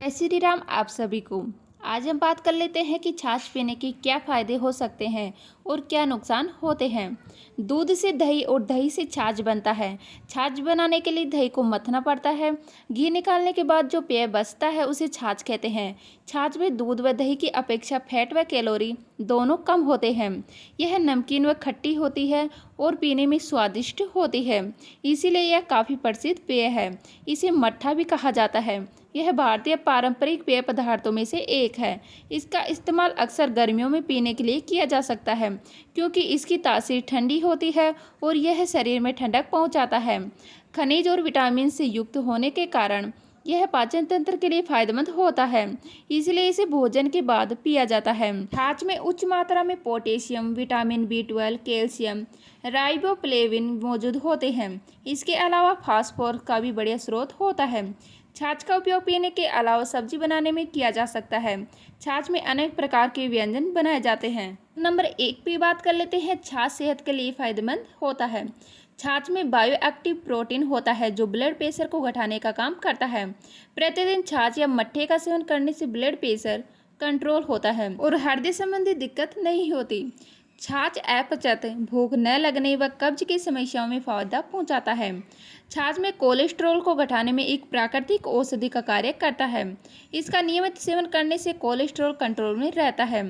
जय श्री राम आप सभी को। आज हम बात कर लेते हैं कि छाछ पीने के क्या फ़ायदे हो सकते हैं और क्या नुकसान होते हैं। दूध से दही और दही से छाछ बनता है। छाछ बनाने के लिए दही को मथना पड़ता है। घी निकालने के बाद जो पेय बचता है उसे छाछ कहते हैं। छाछ में दूध व दही की अपेक्षा फैट व कैलोरी दोनों कम होते हैं। यह नमकीन व खट्टी होती है और पीने में स्वादिष्ट होती है, इसीलिए यह काफ़ी प्रसिद्ध पेय है। इसे मट्ठा भी कहा जाता है। यह भारतीय पारंपरिक पेय पदार्थों में से एक है। इसका इस्तेमाल अक्सर गर्मियों में पीने के लिए किया जा सकता है, क्योंकि इसकी तासीर ठंडी होती है और यह शरीर में ठंडक पहुंचाता है। खनिज और विटामिन से युक्त होने के कारण यह पाचन तंत्र के लिए फायदेमंद होता है, इसलिए इसे भोजन के बाद पिया जाता है। छाछ में उच्च मात्रा में potassium, vitamin B12, calcium, riboflavin मौजूद होते हैं। इसके अलावा फास्फोरस का भी बढ़िया स्रोत होता है। छाछ का उपयोग पीने के अलावा सब्जी बनाने में किया जा सकता है। छाछ में अनेक प्रकार के व्यंजन बनाए जाते हैं। नंबर 1 पे बात कर लेते हैं। छाछ सेहत के लिए फायदेमंद होता है। छाछ में बायोएक्टिव प्रोटीन होता है जो ब्लड प्रेशर को घटाने का काम करता है। प्रतिदिन छाछ या मट्ठे का सेवन करने से ब्लड प्रेशर कंट्रोल होता है और हृदय संबंधी दिक्कत नहीं होती। छाछ अपचत, भूख न लगने व कब्ज की समस्याओं में फायदा पहुंचाता है। छाछ में कोलेस्ट्रॉल को घटाने में एक प्राकृतिक औषधि का कार्य करता है। इसका नियमित सेवन करने से कोलेस्ट्रॉल कंट्रोल में रहता है।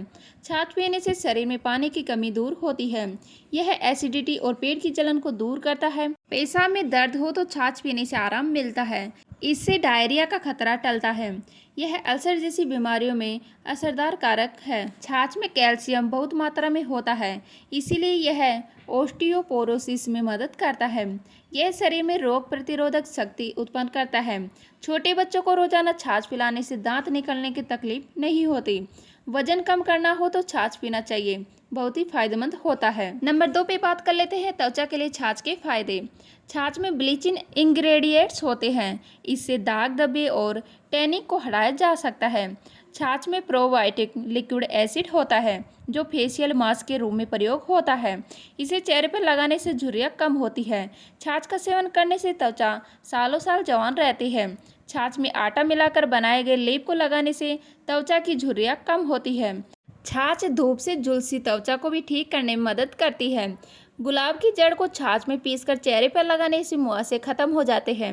छाछ पीने से शरीर में पानी की कमी दूर होती है। यह एसिडिटी और पेट की जलन को दूर करता है। पेशाब में दर्द हो तो छाछ पीने से आराम मिलता है। इससे डायरिया का खतरा टलता है। यह अल्सर जैसी बीमारियों में असरदार कारक है। छाछ में कैल्शियम बहुत मात्रा में होता है, इसीलिए यह ओस्टियोपोरोसिस में मदद करता है। यह शरीर में रोग प्रतिरोधक शक्ति उत्पन्न करता है। छोटे बच्चों को रोजाना छाछ पिलाने से दांत निकलने की तकलीफ नहीं होती। वजन कम करना हो तो छाछ पीना चाहिए, बहुत ही फायदेमंद होता है। नंबर 2 पे बात कर लेते हैं त्वचा के लिए छाछ के फायदे। छाछ में ब्लीचिंग इंग्रेडिएंट्स होते हैं। इससे दाग धब्बे और टैनिंग को हटाया जा सकता है। छाछ में प्रोबायोटिक लिक्विड एसिड होता है जो फेशियल मास्क के रूप में प्रयोग होता है। इसे चेहरे पर लगाने से झुर्रियाँ कम होती है। छाछ का सेवन करने से त्वचा सालों साल जवान रहती है। छाछ में आटा मिलाकर बनाए गए लेप को लगाने से त्वचा की झुर्रियाँ कम होती है। छाछ धूप से झुलसी त्वचा को भी ठीक करने में मदद करती है। गुलाब की जड़ को छाछ में पीसकर चेहरे पर लगाने से मुहासे खत्म हो जाते हैं।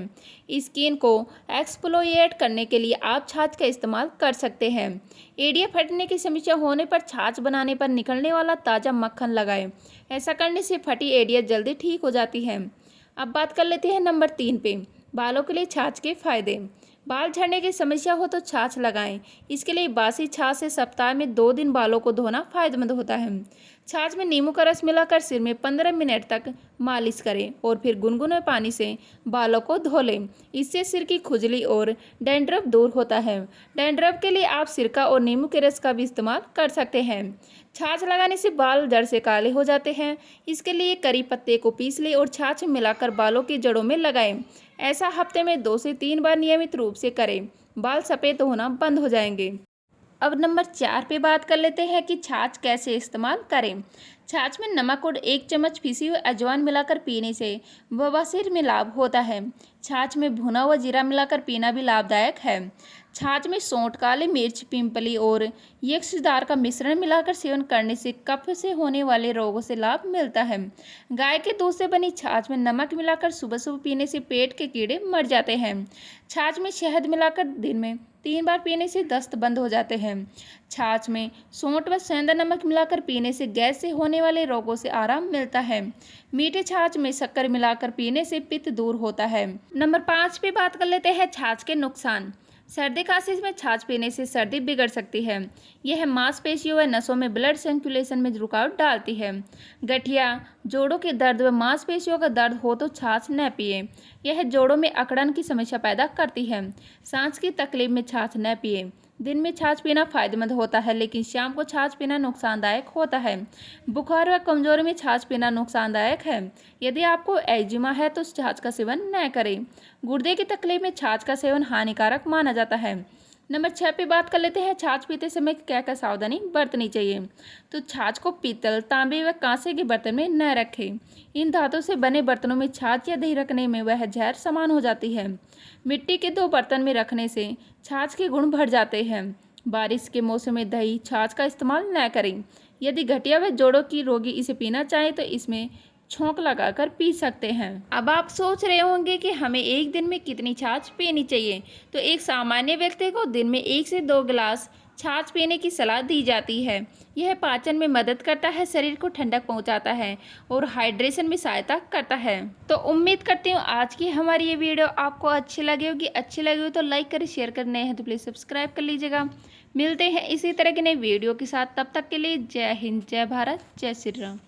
स्किन को एक्सफोलिएट करने के लिए आप छाछ का इस्तेमाल कर सकते हैं। एड़ियाँ फटने की समस्या होने पर छाछ बनाने पर निकलने वाला ताज़ा मक्खन लगाएं। ऐसा करने से फटी एड़ियाँ जल्दी ठीक हो जाती हैं। अब बात कर लेते हैं नंबर 3 पे, बालों के लिए छाछ के फायदे। बाल झड़ने की समस्या हो तो छाछ लगाएं। इसके लिए बासी छाछ से सप्ताह में 2 दिन बालों को धोना फायदेमंद होता है। छाछ में नींबू का रस मिलाकर सिर में 15 मिनट तक मालिश करें और फिर गुनगुने पानी से बालों को धो लें। इससे सिर की खुजली और डैंड्रफ दूर होता है। डैंड्रफ के लिए आप सिरका और नींबू के रस का भी इस्तेमाल कर सकते हैं। छाछ लगाने से बाल जड़ से काले हो जाते हैं। इसके लिए करी पत्ते को पीस लें और छाछ मिलाकर बालों की जड़ों में लगाएं। ऐसा हफ्ते में 2 से 3 बार नियमित रूप से करें। बाल सफ़ेद होना बंद हो जाएंगे। अब नंबर 4 पे बात कर लेते हैं कि छाछ कैसे इस्तेमाल करें। छाछ में नमक और 1 चम्मच पिसी हुई अजवाइन मिलाकर पीने से बवासीर में लाभ होता है। छाछ में भुना हुआ जीरा मिलाकर पीना भी लाभदायक है। छाछ में सौंठ, काली मिर्च, पिंपली और यक्षदार का मिश्रण मिलाकर सेवन करने से कफ से होने वाले रोगों से लाभ मिलता है। गाय के दूध से बनी छाछ में नमक मिलाकर सुबह सुबह पीने से पेट के कीड़े मर जाते हैं। छाछ में शहद मिलाकर दिन में 3 बार पीने से दस्त बंद हो जाते हैं। छाछ में सौंठ व सेंधा नमक मिलाकर पीने से गैस से होने वाले रोगों से आराम मिलता है। मीठे छाछ में शक्कर मिलाकर पीने से पित्त दूर होता है। नंबर 5 पे बात कर लेते हैं छाछ के नुकसान। सर्दी खांसी में छाछ पीने से सर्दी बिगड़ सकती है। यह मांसपेशियों व नसों में ब्लड सर्कुलेशन में रुकावट डालती है। गठिया, जोड़ों के दर्द व मांसपेशियों का दर्द हो तो छाछ न पिए। यह जोड़ों में अकड़न की समस्या पैदा करती है। सांस की तकलीफ में छाछ न पिए। दिन में छाछ पीना फायदेमंद होता है, लेकिन शाम को छाछ पीना नुकसानदायक होता है। बुखार व कमजोरी में छाछ पीना नुकसानदायक है। यदि आपको एजिमा है तो छाछ का सेवन न करें। गुर्दे की तकलीफ में छाछ का सेवन हानिकारक माना जाता है। नंबर 6 पे बात कर लेते हैं छाछ पीते समय क्या क्या सावधानी बरतनी चाहिए। तो छाछ को पीतल, तांबे व कांसे के बर्तन में न रखें। इन धातु से बने बर्तनों में छाछ या दही रखने में वह जहर समान हो जाती है। मिट्टी के 2 बर्तन में रखने से छाछ के गुण बढ़ जाते हैं। बारिश के मौसम में दही छाछ का इस्तेमाल न करें। यदि गठिया व जोड़ों की रोगी इसे पीना चाहे तो इसमें छोंक लगाकर पी सकते हैं। अब आप सोच रहे होंगे कि हमें एक दिन में कितनी छाछ पीनी चाहिए। तो एक सामान्य व्यक्ति को दिन में 1 से 2 गिलास छाछ पीने की सलाह दी जाती है। यह पाचन में मदद करता है, शरीर को ठंडक पहुंचाता है और हाइड्रेशन में सहायता करता है। तो उम्मीद करती हूँ आज की हमारी ये वीडियो आपको अच्छी लगी होगी। अच्छी लगी हो तो लाइक करें, शेयर कर, नए हैं तो प्लीज़ सब्सक्राइब कर लीजिएगा। मिलते हैं इसी तरह के नए वीडियो के साथ, तब तक के लिए जय हिंद, जय भारत, जय श्री राम।